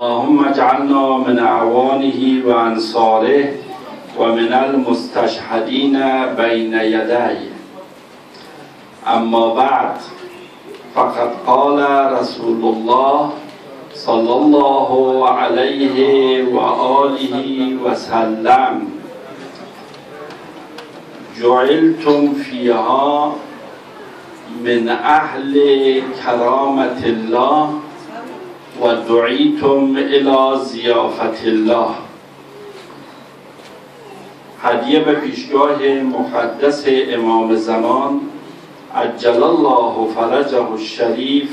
اللهم اجعلنا من اعوانه و انصاره و من المستشهدین بین یدیه. اما بعد، فقد قال رسول الله صلی الله علیه و آله و سلم: جعلتم فیها من اهل کرامت الله و دعیتم الی ضیافت الله. هدیه به پیشگاه مقدس امام زمان عجل الله فرجه الشریف،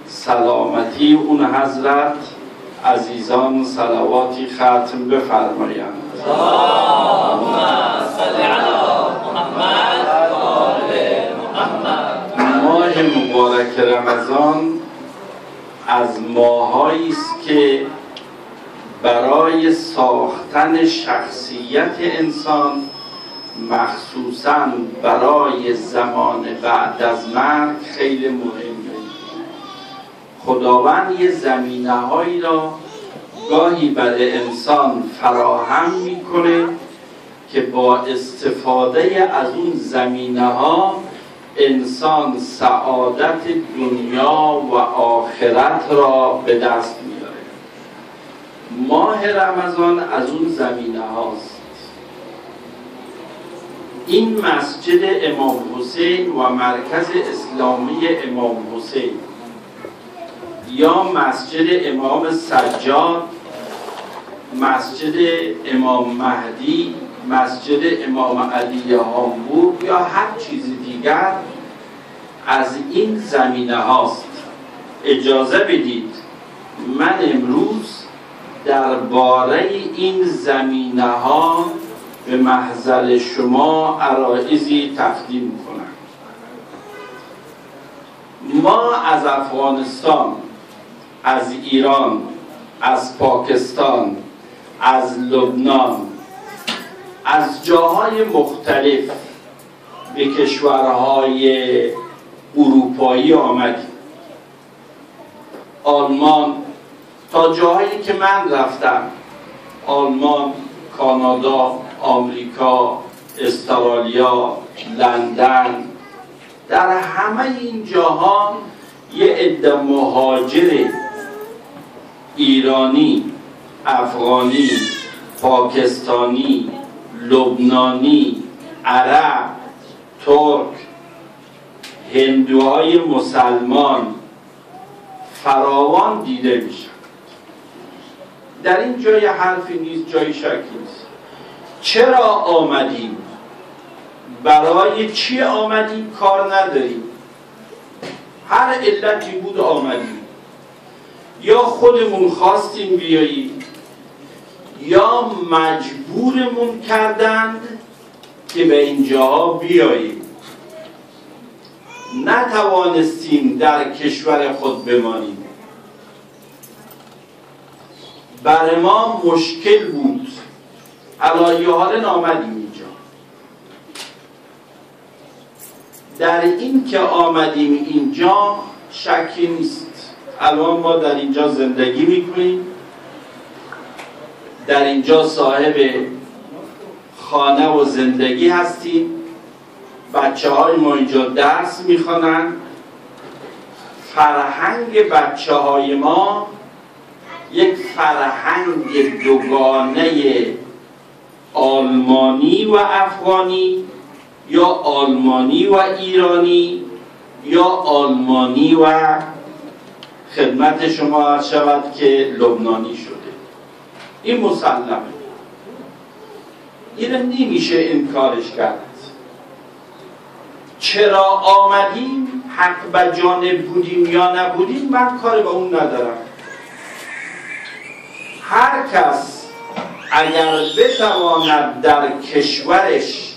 سلامتی اون حضرت. عزیزان صلواتی ختم بفرمایند. اللهم صل علی محمد و آل محمد. ماه مبارک رمضان از ماهایی است که برای ساختن شخصیت انسان، مخصوصاً برای زمان بعد از مرگ، خیلی مهمه. خداوند یه زمینه‌هایی را گاهی برای انسان فراهم میکنه که با استفاده از اون زمینه‌ها انسان سعادت دنیا و آخرت را به دست میاره. ماه رمضان از اون زمینه هاست. این مسجد امام حسین و مرکز اسلامی امام حسین یا مسجد امام سجاد، مسجد امام مهدی، مسجد امام علی هامبورگ یا هر چیز دیگر از این زمینه هاست. اجازه بدید من امروز درباره این زمینه ها به محضر شما عرایضی تقدیم کنم. ما از افغانستان، از ایران، از پاکستان، از لبنان، از جاهای مختلف به کشورهای اروپایی آمدیم. آلمان، تا جاهایی که من رفتم، آلمان، کانادا، آمریکا، استرالیا، لندن، در همه این جاها یه عده مهاجر ایرانی، افغانی، پاکستانی، لبنانی، عرب، ترک، هندوهای مسلمان فراوان دیده میشن. در این جای حرفی نیست، جای شکی نیست. چرا آمدیم؟ برای چی آمدیم؟ کار نداریم. هر علتی بود آمدیم. یا خودمون خواستیم بیاییم یا مجبورمون کردند که به اینجاها بیاییم. نتوانستیم در کشور خود بمانیم. برای ما مشکل بود. علایه حال آمدیم اینجا. در این که آمدیم اینجا شکی نیست. الان ما در اینجا زندگی میکنیم، در اینجا صاحب خانه و زندگی هستیم. بچه های ما اینجا درس میخوانن. فرهنگ بچه های ما یک فرهنگ دوگانه آلمانی و افغانی، یا آلمانی و ایرانی، یا آلمانی و خدمت شما عرض شود که لبنانی شده. این مسلمه. این نمیشه انکارش کرد. چرا آمدیم؟ حق به جانب بودیم یا نبودیم، من کار به اون ندارم. هر کس اگر بتواند در کشورش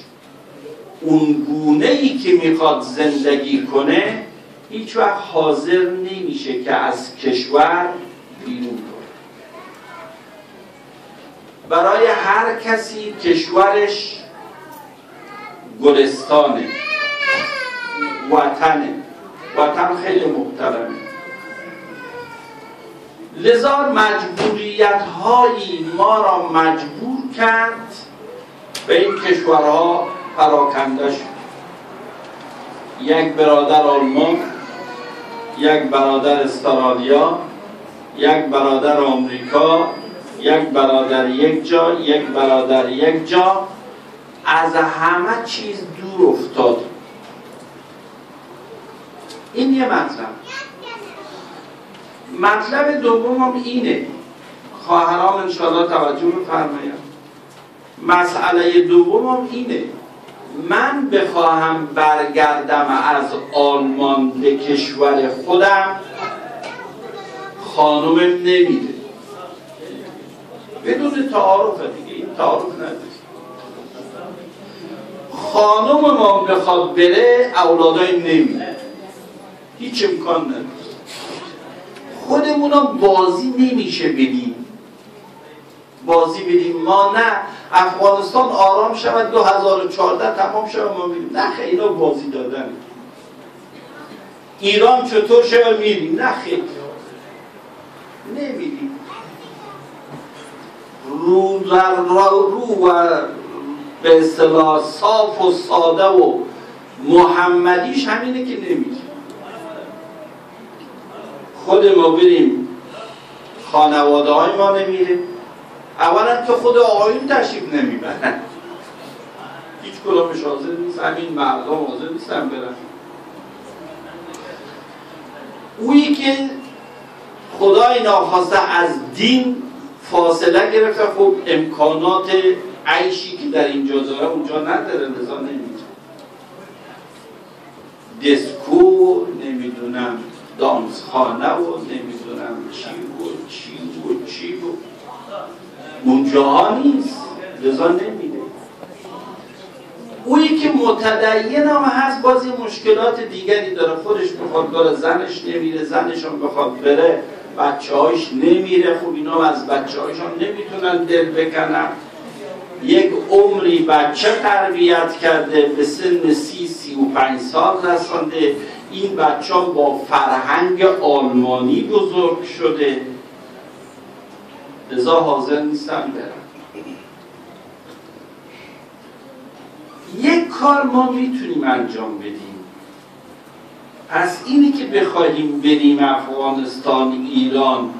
اون گونه‌ای که میخواد زندگی کنه، هیچ وقت حاضر نمیشه که از کشور بیرون کنه. برای هر کسی کشورش گلستانه، وطنه. وطن خیلی محترمه. لذا مجبوریت هایی ما را مجبور کرد به این کشورها پراکنده شد. یک برادر آلمان، یک برادر استرالیا، یک برادر آمریکا، یک برادر یک جا، یک برادر یک جا، از همه چیز دور افتاد. این یه مطلب دومم اینه، خواهران انشاءالله توجه بفرمایید. مسئله دومم اینه، من بخواهم برگردم از آلمان به کشور خودم، خانومم نمیده. بدون تعارفه دیگه، این تعارف نداره. خانوم ما بخواد بره، اولادای نمیده، هیچ امکان نداره. خودمونم بازی نمیشه بدیم، بازی بدیم ما نه افغانستان آرام شود 2014 تمام شود ما میریم، نه خیلی اینا بازی دادن. ایران چطور شود میریم، نه خیلی نمیریم. رو و به اصطلاح صاف و ساده و محمدیش همینه که نمیریم. خود ما بریم، خانواده های ما نمیره. اولا که خود آقایون تشریف نمیبرن، هیچ کدامش حاضر نیست، همین مردم حاضر نیستن برن. اویی که خدای ناخواسته از دین فاصله گرفته، خب امکانات عیشی که در اینجا داره اونجا نداره، لذا نمیره. دسکو نمیدونم، دانسخانه و نمیدونم چی و اونجاها نیست، لذا نمیده. اویی که متدین هم هست باز مشکلات دیگری داره، خودش بخواد بره زنش نمیره، زنش هم بخواد بره بچه هایش نمیره. خب اینا از بچه هایشان نمیتونن دل بکنن. یک عمری بچه تربیت کرده، به سن 30-35 سال رسانده، این بچه ها با فرهنگ آلمانی بزرگ شده، لذا حاضر نیستن برن. یک کار ما میتونیم انجام بدیم، پس اینی که بخواهیم بریم افغانستان، ایران،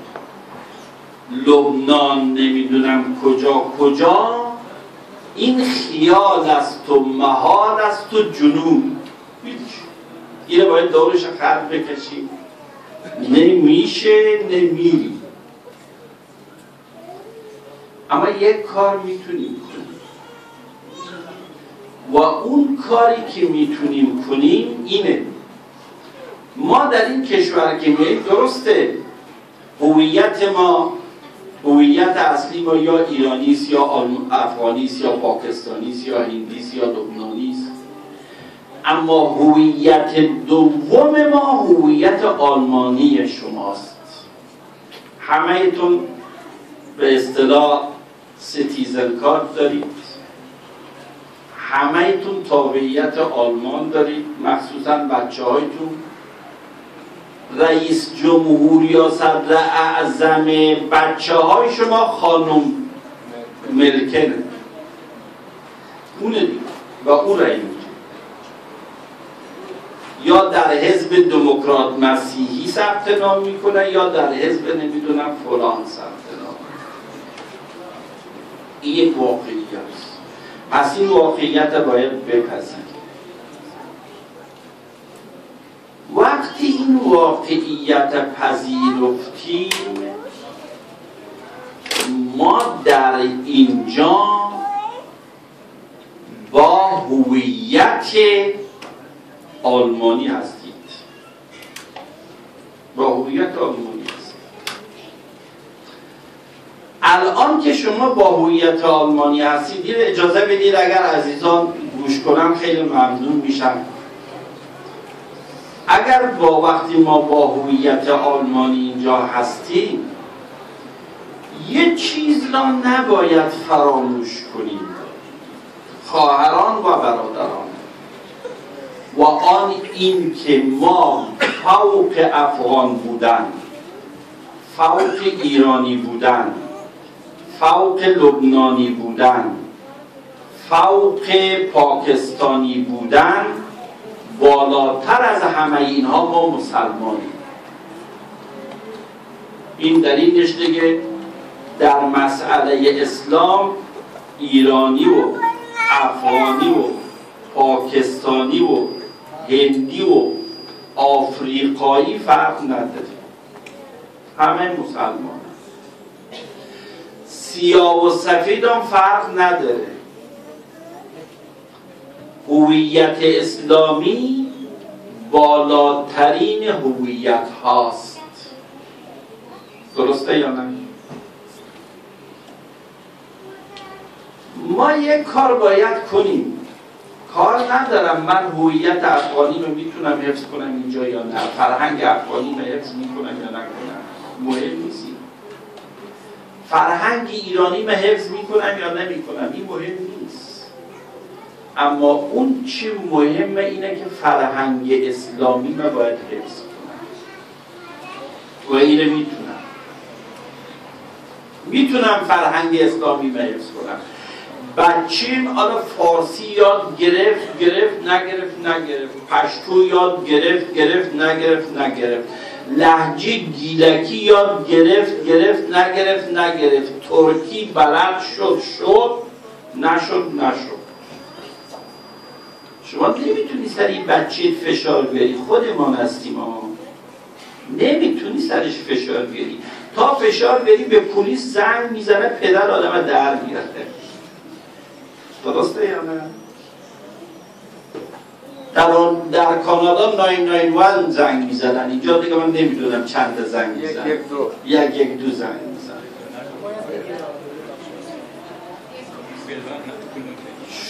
لبنان، نمیدونم کجا، این خیال است و محال است و جنون. اینه باید دورش خرد بکشیم، نمیشه، نمیریم. اما یک کار میتونیم کنیم و اون کاری که میتونیم کنیم اینه، ما در این کشور که میاییم، درسته هویت ما، هویت اصلی ما یا ایرانیست یا افغانیست یا پاکستانیست یا هندیست یا لبنانیست، اما هویت دوم ما هویت آلمانی شماست. همه‌تون به اصطلاح سیتیزن کارت دارید، همه‌تون تابعیت آلمان دارید، مخصوصا بچه‌هایتون. رئیس جمهور یا صدر اعظم بچه‌های شما خانم مرکل اونه دیگه و اون رئیس، یا در حزب دموکرات مسیحی ثبت نام میکنه یا در حزب نمیدونم فلان ثبت نام. این واقعیت است. پس این واقعیت باید بپذیریم. وقتی این واقعیت پذیرفتیم، ما در اینجا با هویت آلمانی هستید، با هویت آلمانی هستید. الان که شما با هویت آلمانی هستید، اجازه بدید اگر عزیزان گوش کنم خیلی ممنون میشم. اگر با وقتی ما با هویت آلمانی اینجا هستیم، یه چیز را نباید فراموش کنیم، خواهران و برادران، و آن این که ما فوق افغان بودن، فوق ایرانی بودن، فوق لبنانی بودن، فوق پاکستانی بودن، بالاتر از همه اینها ما مسلمانیم. این دلیلش دیگه در مسئله اسلام ایرانی و افغانی و پاکستانی و هندی و آفریقایی فرق نداره، همه مسلمان. سیاه و سفید هم فرق نداره. هویت اسلامی بالاترین هویت هاست. درسته یا نه؟ ما یک کار باید کنیم. کار ندارم من هویت افغانی رو میتونم حفظ کنم اینجا یا نه، فرهنگ افغانی رو حفظ میکنم یا نکنم، مهم نیست. فرهنگ ایرانی رو حفظ میکنم یا نمیکنم، این مهم نیست. اما اون چی مهمه اینه که فرهنگ اسلامی رو باید حفظ کنم و اینو میتونم فرهنگ اسلامی رو حفظ کنم. بچیم حالا فارسی یاد گرفت نگرفت، پشتو یاد گرفت نگرفت، لهجه گیلکی یاد گرفت نگرفت، ترکی بلد شد نشد. شما نمیتونی سر این بچه فشار بیاری، خودمان هستیم ها، نمیتونی سرش فشار بیاری. تا فشار بیاری به پلیس زنگ میزنه، پدر آدم در میاره. درسته یا نه؟ در کانادا 991 زنگ میزنن، اینجا دیگه من نمیدونم چند زنگ میزنن، یک دو زنگ میزنن.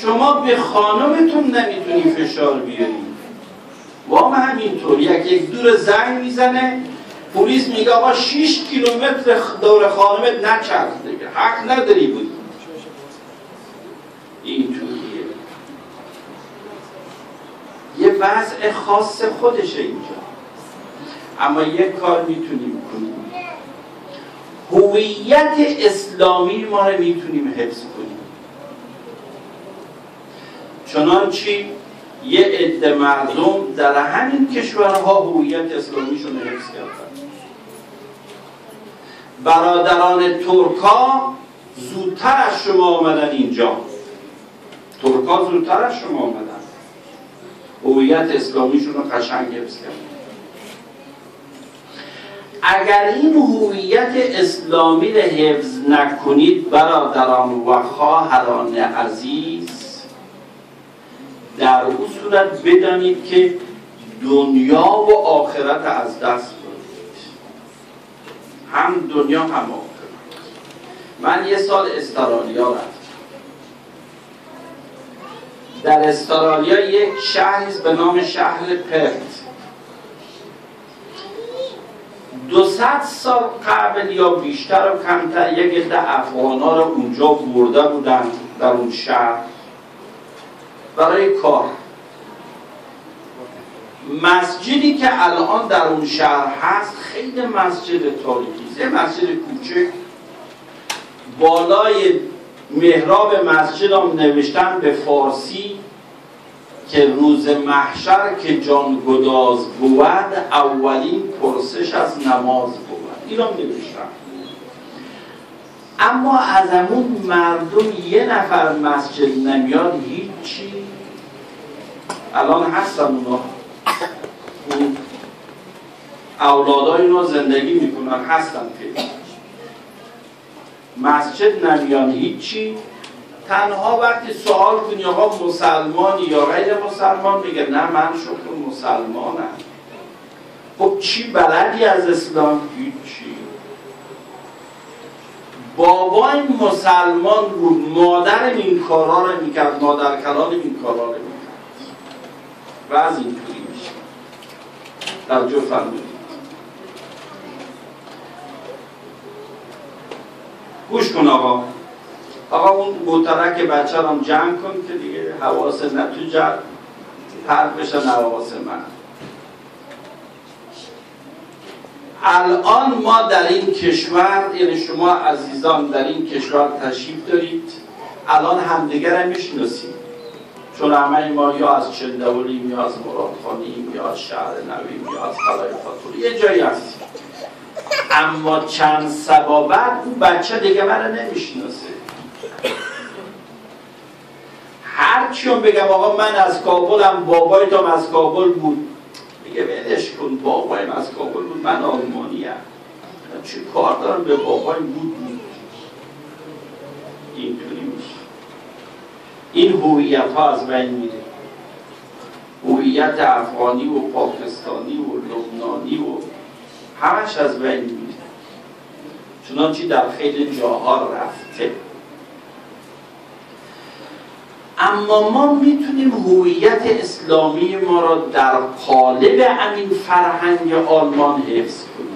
شما به خانمتون نمیتونی فشار بیاری، وام همینطور یک دور زنگ میزنه، پلیس میگه آقا 6 کیلومتر دور خانمت نچرخ دیگه، حق نداری بود. اینطوریه، یه وضع خاص خودشه اینجا. اما یک کار میتونیم کنیم، هویت اسلامی ما رو میتونیم حفظ کنیم. چنانچه یه عده مردم در همین کشورها هویت اسلامیشون حفظ کردن. برادران ترکا زودتر از شما آمدن اینجا، ترکا زودتر از شما آمدن، هویت اسلامیشون رو قشنگ حفظ کردن. اگر این هویت اسلامی رو حفظ نکنید برادران و خواهران عزیز، در اون صورت بدانید که دنیا و آخرت از دست بدید، هم دنیا هم آخرت. من یه سال استرالیا رفتم. در استرالیا یک شهری به نام شهر پرت، 200 سال قبل یا بیشتر و کمتر یک عده افغانا رو اونجا برده بودن در اون شهر برای کار. مسجدی که الان در اون شهر هست خیلی مسجد تاریخی است، مسجد کوچک، بالای محراب مسجد هم نوشتن به فارسی که روز محشر که جان گداز بود اولین پرسش از نماز بود، این هم نوشتن. اما از همون مردم یه نفر مسجد نمیاد، هیچی. الان هستن اونا، اون اولادای اونا زندگی میکنن، هستن که مسجد نمیان، هیچی. تنها وقتی سوال کنی آقا مسلمانی یا غیر مسلمان، میگه نه من شکر مسلمانم. خب چی بلدی از اسلام؟ هیچی. بابای مسلمان بود، مادرم این کارا رو میکرد، مادر کلان این کارا رو میکرد و از اینطوری میشه. توجه فرمودید. گوش کن آقا اون بوترک بچه رو هم جمع کن که دیگه حواس نه تو جمع پرد بشن حواس من. الان ما در این کشور، یعنی شما عزیزان در این کشور تشریف دارید، الان همدیگر میشناسید، چون همه ما یا از چندولیم یا از مرادخانیم یا از شهر نویم یا از قلعه فاطوری یه جایی هستیم، اما چند سبا بعد اون بچه دیگه من نمیشناسه. هرچی هم بگم آقا من از کابلم، بابایتم از کابل بود، میگه ولش کن، بابایم از کابل بود، من آلمانیم، چه کار دارم به بابایم بود. اینطوری میشه. این هویت ها از بین میره، هویت افغانی و پاکستانی و لبنانی و همش از بین میره، چنانچه در خیلی جاها رفته. اما ما میتونیم هویت اسلامی ما را در قالب همین فرهنگ آلمان حفظ کنیم،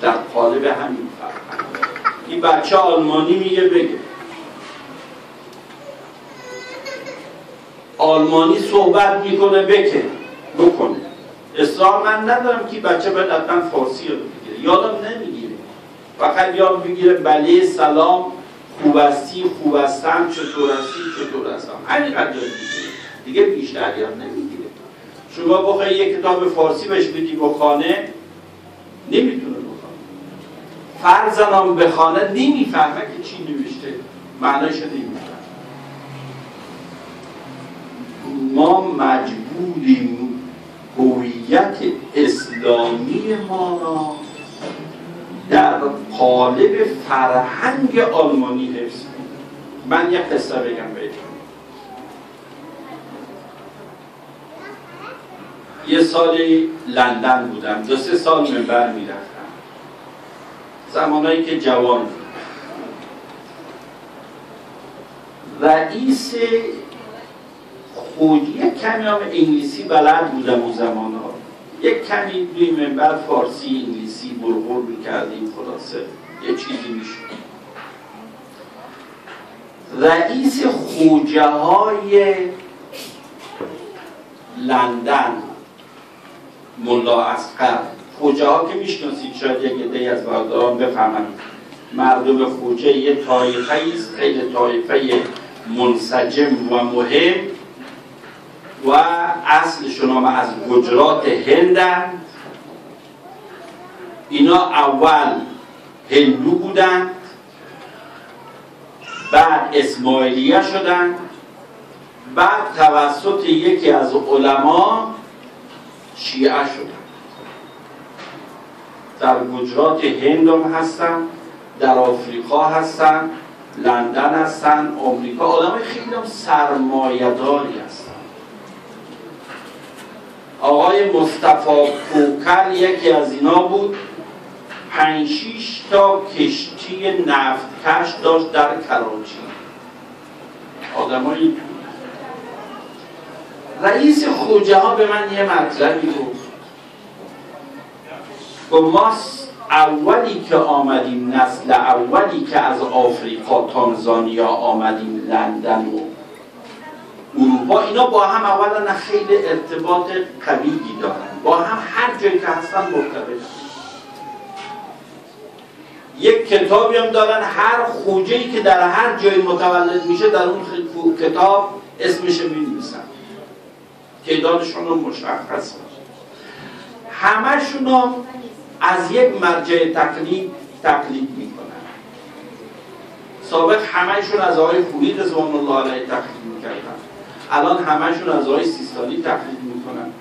در قالب همین فرهنگ. این بچه آلمانی میگه بگه، آلمانی صحبت میکنه بکنه. اصرار من ندارم که بچه باید حتما فارسی رو بگیره، یادم نمیگیره، فقط یاد بگیره بله سلام، خوب هستی، خوب هستم، چطور هستم، همین قدر میگیره، دیگه بیشتر یاد نمیگیره. شما بخوای یک کتاب فارسی بهش بدی بخونه، نمیتونه بخونه. فرزنم بخونه نمیفهمه که چی نوشته، معنیش نمیفهمه. ما مجبوریم هویت اسلامی ما را در قالب فرهنگ آلمانی حفظ کنیم. من یک قصه بگم بهتون. یه سالی لندن بودم، 2-3 سال منبر میرفتم، زمانایی که جوان بودم. رئیس خوجی یک کمی هم انگلیسی بلد بودم اون زمان ها، یک کمی روی منبر فارسی انگلیسی برغور میکردیم، خلاصه یه چیزی میشد. رئیس خوجه های لندن ملا اصغر، خوجه ها که میشناسید، شاید یک عده‌ای از برادران بفهمند، مردم خوجه یه طایفه است، خیلی طایفه منسجم و مهم و اصلشون هم از گجرات هندند. اینا اول هندو بودند، بعد اسماعیلیه شدند، بعد توسط یکی از علما شیعه شدند. در گجرات هند هم هستن، در آفریقا هستن، لندن هستن، آمریکا. آدم خیلی هم سرمایه‌داری هستن. آقای مصطفی کوکل یکی از اینا بود، 5-6 تا کشتی نفتکش داشت در کراچی. آدمایی رئیس خوجه ها به من یه مطلبی گفت، ما اولی که آمدیم، نسل اولی که از آفریقا تانزانیا آمدیم لندن و اروپا، اینا با هم اولا خیلی ارتباط قوی دارن، با هم هر جایی که هستن مرتبط. یک کتابی هم دارن، هر خوجه‌ای که در هر جایی متولد میشه در اون کتاب اسمش می‌نویسن، تعدادشون رو مشخص. همشون هم از یک مرجع تقلید میکنن. سابق همشون از آقای خویی رضوان الله علیه تقلید میکردن، الان همشون از آقای سیستانی تقلید میکنن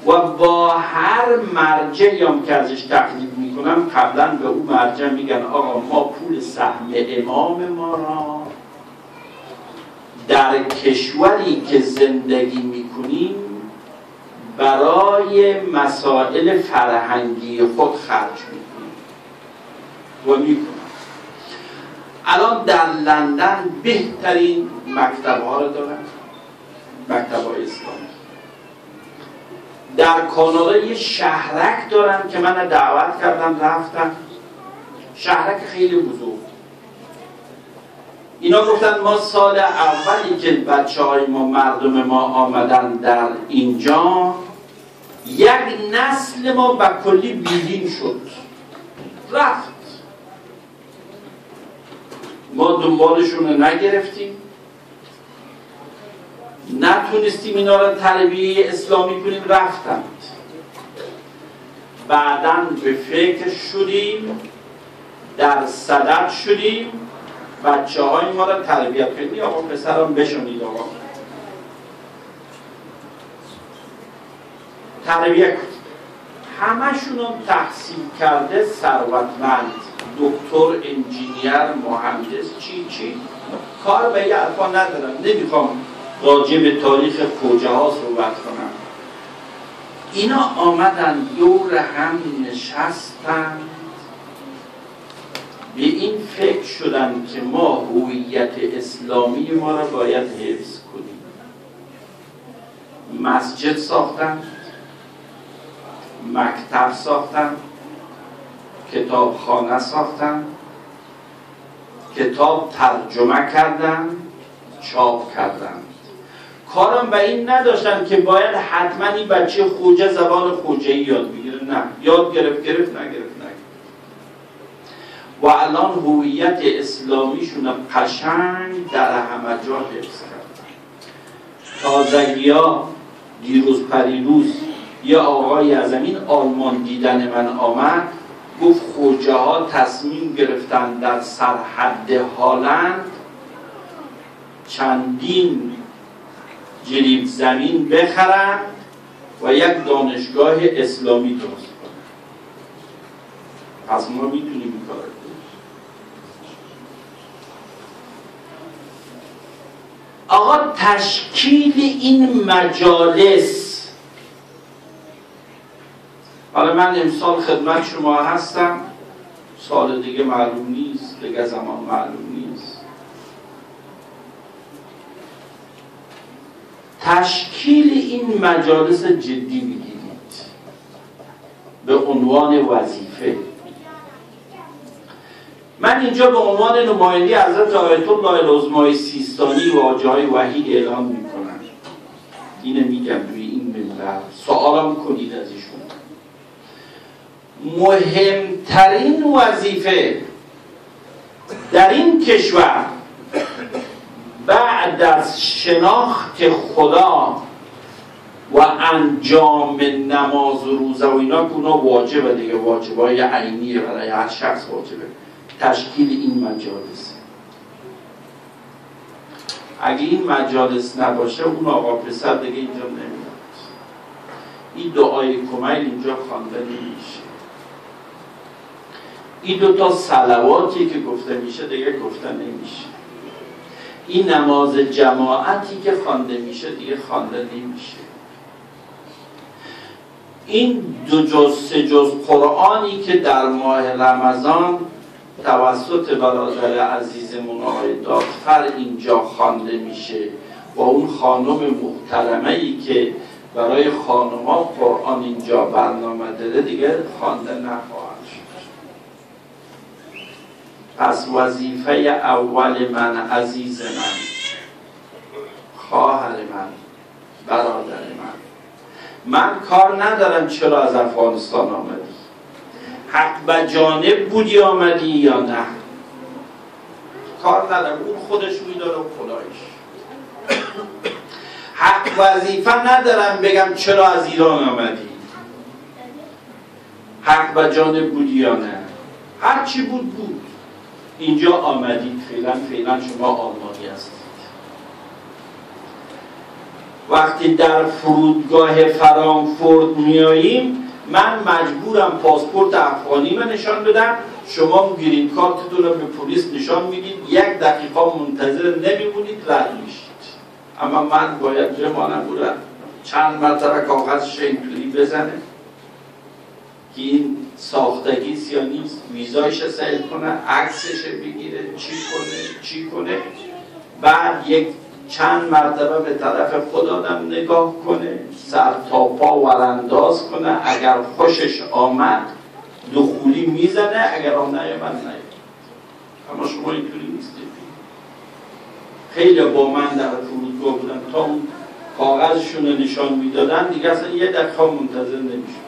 و با هر مرجعی هم که ازش تقلید میکنن قبلا به اون مرجع میگن آقا ما پول سهم امام ما را در کشوری که زندگی میکنیم برای مسائل فرهنگی خود خرج میکنیم و میکنم. الان در لندن بهترین مکتب‌ها رو دارن، مکتب‌های اسلامی. در کانادا یه شهرک دارن که من دعوت کردم رفتم، شهرک خیلی بزرگ. اینا گفتن ما سال اولی که بچه‌های ما، مردم ما آمدن در اینجا، یک نسل ما به کلی بیدین شد، رفت. ما دنبالشون رو نگرفتیم، نتونستیم اینا رو تربیه اسلامی کنیم، رفتند. بعداً به فکر شدیم، در صدد شدیم، بچه های ما رو تربیت کنیم. آقا پسرم بشونید، آقا تربیت کنید. همشون هم تحصیل کرده، ثروتمند، دکتر، انجینیر، مهندس، چی کار به یه حرفا ندارم. نمیخوام راجع به تاریخ خوجه ها صحبت کنم. اینا آمدن دور هم نشستن، به این فکر شدن که ما هویت اسلامی ما را باید حفظ کنیم. مسجد ساختن، مکتب ساختن، کتابخانه ساختن، کتاب ترجمه کردن، چاپ کردن. کارم به این نداشتن که باید حتما این بچه خوجه زبان خوجه‌ای یاد بگیره. نه، یاد گرفت نگرفت. و الان هویت اسلامیشون قشنگ در همه جا حفظ کردن. تازگی‌ها دیروز پریروز یه آقای از این آلمان دیدن من آمد، گفت خوجه ها تصمیم گرفتن در سرحد هالند چندین جریب زمین بخرن و یک دانشگاه اسلامی درست کنن. پس ما میتونیم این کار کنیم. آقا تشکیل این مجالس، حالا من امسال خدمت شما هستم، سال دیگه معلوم نیست، دیگه زمان معلوم نیست. تشکیل این مجالس جدی بگیرید به عنوان وظیفه. من اینجا به عنوان نماینده حضرت آیت الله العظمای سیستانی و آجای وحید اعلام میکنم، اینو میگم توی این منبر، سوالم کنید از ایشون. مهمترین وظیفه در این کشور بعد از شناخت خدا و انجام نماز و روزه و اینا که اونا واجبه دیگه، واجبای عینیه برای هر شخص واجبه، تشکیل این مجالس. اگه این مجالس نباشه اون آقا پسر دیگه اینجا نمیاد. این دعای کمیل اینجا خوانده نمیشه. این دوتا صلواتی که گفته میشه دیگه گفته نمیشه. این نماز جماعتی که خوانده میشه دیگه خوانده نمیشه. این 2 جز 3 جز قرآنی که در ماه رمضان توسط برادر عزیزمون آقای دادفر اینجا خوانده میشه و اون خانم محترمه‌ای که برای خانم‌ها قرآن اینجا برنامه داده دیگه خوانده نخواهد شد. پس وظیفه اول من، عزیز من، خواهر من، برادر من کار ندارم چرا از افغانستان آمدی، حق به جانب بودی آمدی یا نه، کار ندارم، اون خودش میداره و خدایش. حق وظیفه ندارم بگم چرا از ایران آمدی، حق به جانب بودی یا نه، هر چی بود. اینجا آمدید، فعلا شما آلمانی هستید. وقتی در فرودگاه فرانکفورت میاییم من مجبورم پاسپورت افغانی من نشان بدم، شما گرین کارتتون رو به پلیس نشان میدید، 1 دقیقه منتظر نمیمونید، رد میشید. اما من باید بمانم بودم چند مرتبه کاغذش اینطوری بزنه که این ساختگیست یا نیست، ویزایش سیل کنه، عکسش بگیره، چی کنه، بعد یک چند مرتبه به طرف خود آدم نگاه کنه، سر تا پا ورانداز کنه، اگر خوشش آمد دخولی میزنه، اگر هم نیامد نیامد. اما شما اینطوری نیستید. خیلی با من در فرودگاه بودن، تا اون کاغذشون رو نشان میدادن دیگه اصلا یه دقیقه منتظر نمیشد.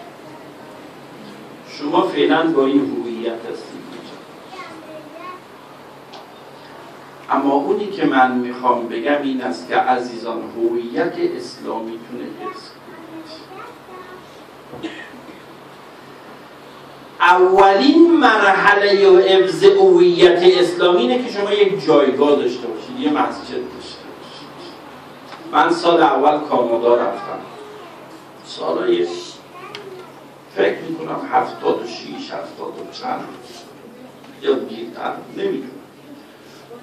شما فعلا با این هویت هستید. اما اونی که من میخوام بگم این است که عزیزان هویت اسلامیتون حفظ کنید. اولین مرحله و حفظ هویت اسلامی اینه که شما یک جایگاه داشته باشید، یه مسجد داشته باشید. من سال اول کانادا رفتم، سالای فکر میکنم 76 70 چند یا دیرتر نمیدونم.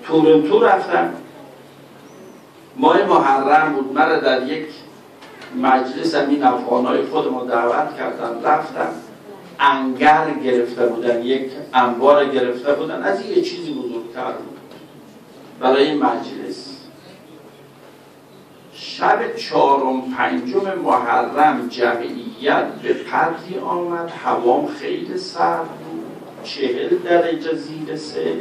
تورنتو رفتم، ماه محرم بود، من در یک مجلس این افغانای خودمو دعوت کردن، رفتم انگر گرفته بودن، یک انبار گرفته بودن، از یه چیزی بزرگتر بود برای مجلس. شب 4 و 5 محرم جمعیت به قدری آمد، هوام خیلی سرد بود، 40 درجه زیر 3.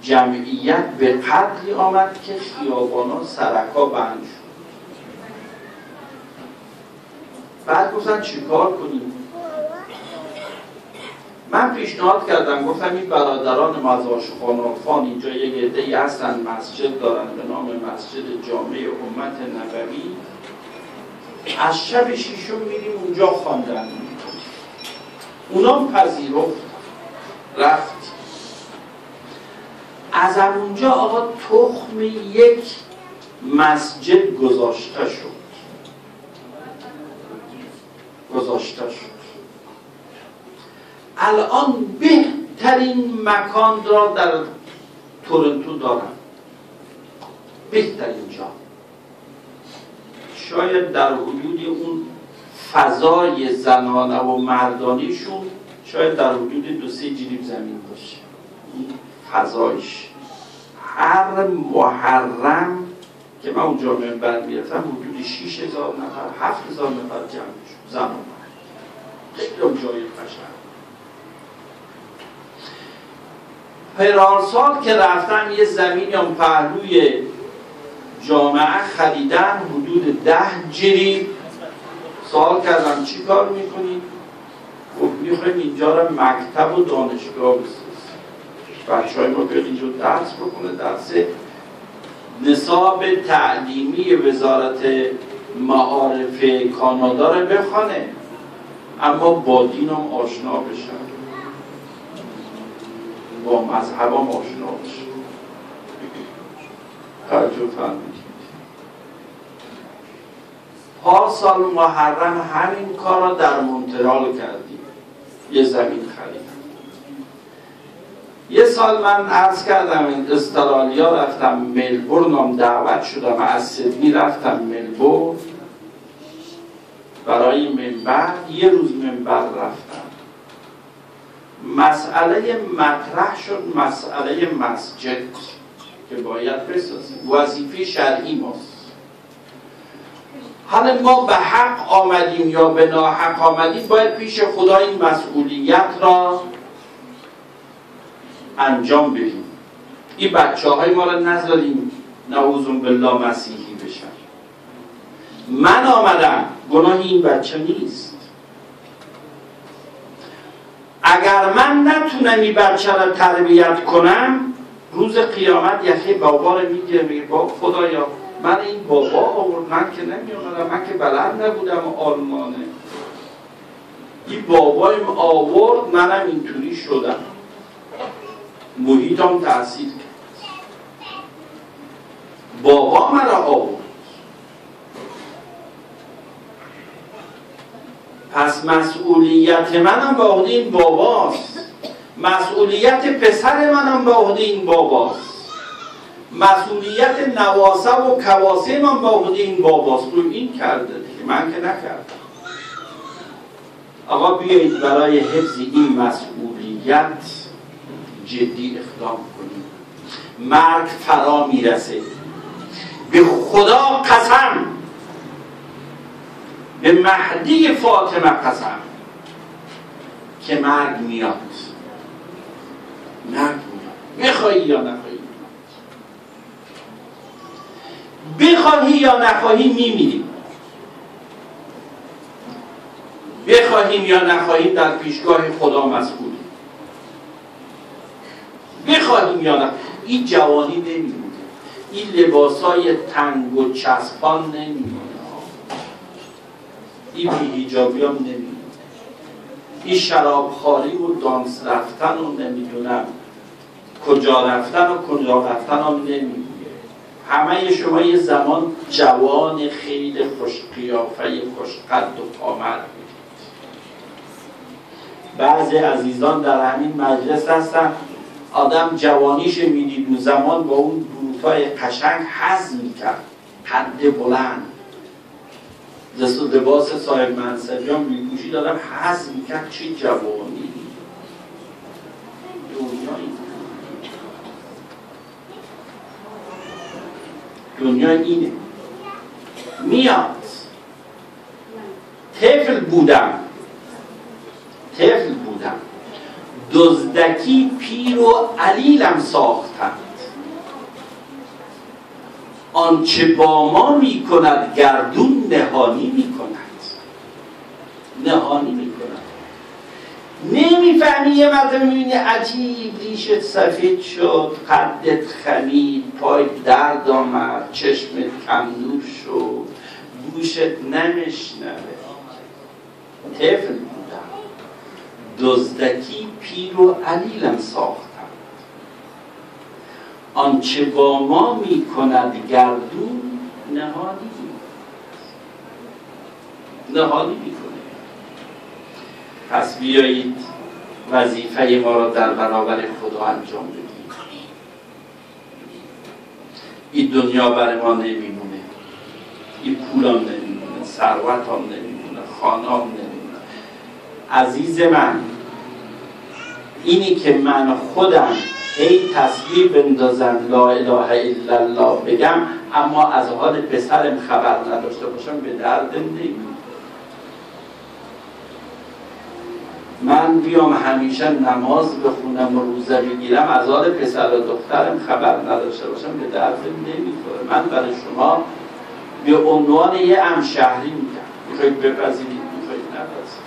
جمعیت به قدری آمد که خیابانا سرکا بند شد. بعد گفتن چیکار کنیم؟ من پیشنهاد کردم، گفتم این برادران مزاش خانافان اینجا یک عده‌ای هستن مسجد دارن به نام مسجد جامع امت نبوی، از شب 6 میریم اونجا خواندن. اونا پذیرفت، رفت. از اونجا آقا تخم یک مسجد گذاشته شد. الان بهترین مکان را در تورنتو دارم، بهترین جا. شاید در حدود اون فضای زنانه و مردانیشون شاید در حدود 2-3 جریب زمین باشه. فضایش هر محرم که من اونجا منبر میرفتم حدود 6,000 نفر 7,000 نفر جمع شد، زن و مرد. خیلی جای قشنگ. پارسال که رفتم یه زمینی اون پهلوی جامعه خریدن حدود 10 جریب. سوال کردم چی کار میکنی؟ گفت میخوایم اینجا را مکتب و دانشگاه بسازیم، بچه‌های ما بیاد اینجا درس بکنه، درس نصاب تعلیمی وزارت معارف کانادا رو بخونه، اما با دینم آشنا بشن، با مذهبم آشنا بشن. توجه فرمایید. پارسال محرم همین کار را در مونترال کردیم، یه زمین خریدیم. یه سال من عرض کردم استرالیا رفتم، ملبورنم دعوت شدم، از سیدنی رفتم ملبورن برای منبر. یه روز منبر رفتم، مسئله مطرح شد، مسئله مسجد که باید بسازیم، وظیفه شرعی ماست. حالا ما به حق آمدیم یا به ناحق آمدیم، باید پیش خدا این مسئولیت را انجام بدیم. این بچه‌های ما را نذاریم نعوذ بالله مسیحی بشن. من آمدم، گناه این بچه نیست. اگر من نتونم این بچه را تربیت کنم، روز قیامت یخی بابا رو میگیره، میگه با خدایا من این بابا آورد، من که نمی‌آمدم، من که بلد نبودم آلمانه، این بابایم آورد، منم اینطوری شدم، محیطم تأثیر کرد، بابا مرا آورد. پس مسئولیت منم به عهده این باباست، مسئولیت پسر منم به عهده این باباست، مسئولیت نواسه و کواسه من به عهده این باباست. تو این کرده دیگه، من که نکردم. آقا بیایید برای حفظ این مسئولیت جدی اقدام کنیم. مرگ فرا میرسه، به خدا قسم، به مهدی فاطمه قسم که مرگ میاد. مرگ میاد، میخوایی یا نخوایی. بخواهی یا نخواهی میمیریم، بخواهیم یا نخواهیم در پیشگاه خدا مسئولیم، بخواهیم یا نخواهیم. این جوانی نمیمونه، این لباسای تنگ و چسبان نمیمونه، این بی‌حجابی هم نمیمونه، این شرابخواری و دانس رفتن و نمیدونم کجا رفتن و کجا رفتن هم نمیمونه. همه شما یه زمان جوان خیلی خوش قیافه، خوش قد و قامت بودید. بعضی عزیزان در همین مجلس هستن، آدم جوانیش میدید اون زمان با اون بروتای قشنگ حظ میکرد، قد بلند، لباس صاحب منصبی هم میپوشید، دادم حظ میکرد چه جوانی. دنیا اینه. میاد طفل بودم دزدکی پیر و علیلم ساختند، آنچه با ما میکند گردون نهانی میکند. نمیفهمی یه مرتبه میبینی عجیب ریشت سفید شد، قدت خمید، پای درد آمد، چشمت کمنور شد، گوشت نمیشنوه. طفل بودم دزدکی پیر و علیلم ساختم، آنچه با ما میکند گردون نهانی میکنه. پس بیایید وظیفه ما را در برابر خدا انجام بدیم. این دنیا برای ما نمیمونه، این پول هم نمیمونه، ثروت هم نمیمونه، خانه هم نمیمونه. عزیز من، اینی که من خودم هی تسبیح بندازم لا اله الا الله بگم اما از حال پسرم خبر نداشته باشم به دردم نمیمونه. من بیام همیشه نماز بخونم و روزه بگیرم از حال پسر و دخترم خبر نداشته باشم به دردم نمیخوره. من برای شما به عنوان یه همشهری میگم، میخواید بپذیرید میخواید نپذیرید،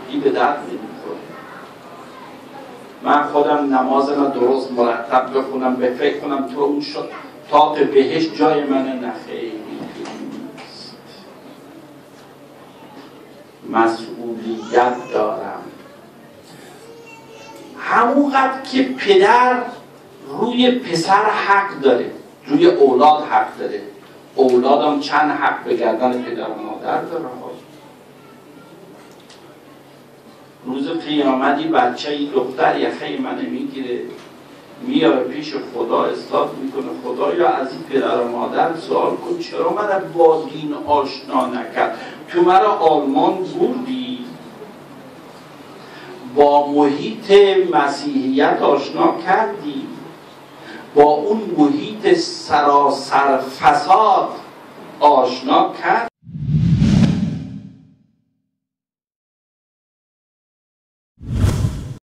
این به درد نمیخوره. من خودم نمازم درست مرتب بخونم، به فکر کنم تو اون شد تاق بهشت جای منه، نخیلی مسئولیت دارم. همونقدر که پدر روی پسر حق داره، روی اولاد حق داره، اولادم چند حق به گردن پدر و مادر داره. روز قیامتی بچه ای دختر یخه منو میگیره میاره پیش خدا اصلاح میکنه، خدایا از این پدر و مادر سوال کن چرا منو با دین آشنا نکرد؟ تو مرا آلمان بردی، با محیط مسیحیت آشنا کردی، با اون محیط سراسر فساد آشنا کرد.